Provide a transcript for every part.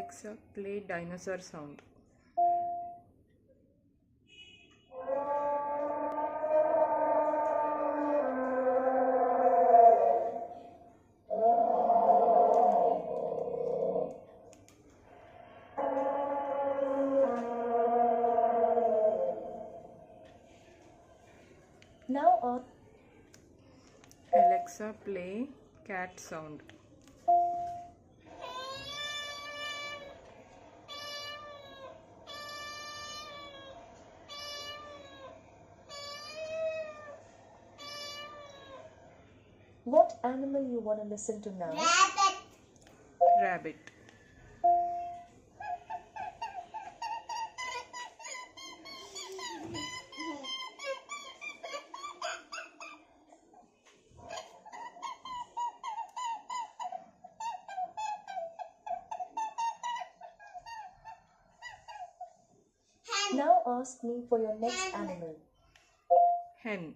Alexa, play dinosaur sound. Now Alexa, play cat sound. what animal you want to listen to now? Rabbit. Now ask me for your next animal. Hen.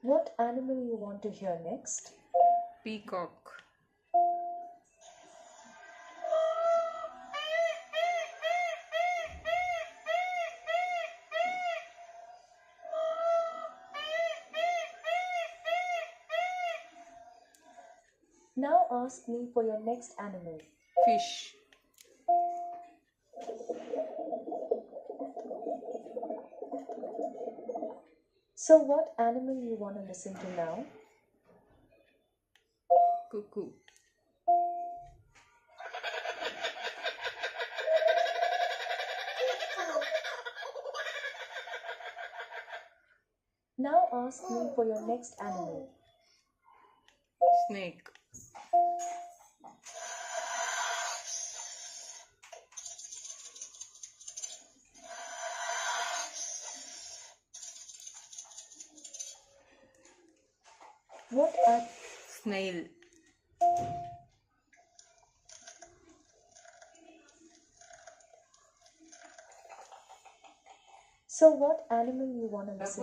What animal you want to hear next? Peacock. Now ask me for your next animal. Fish. So what animal you want to listen to now? Cuckoo. Now ask me for your next animal. Snake. Snail. So what animal you want to listen to?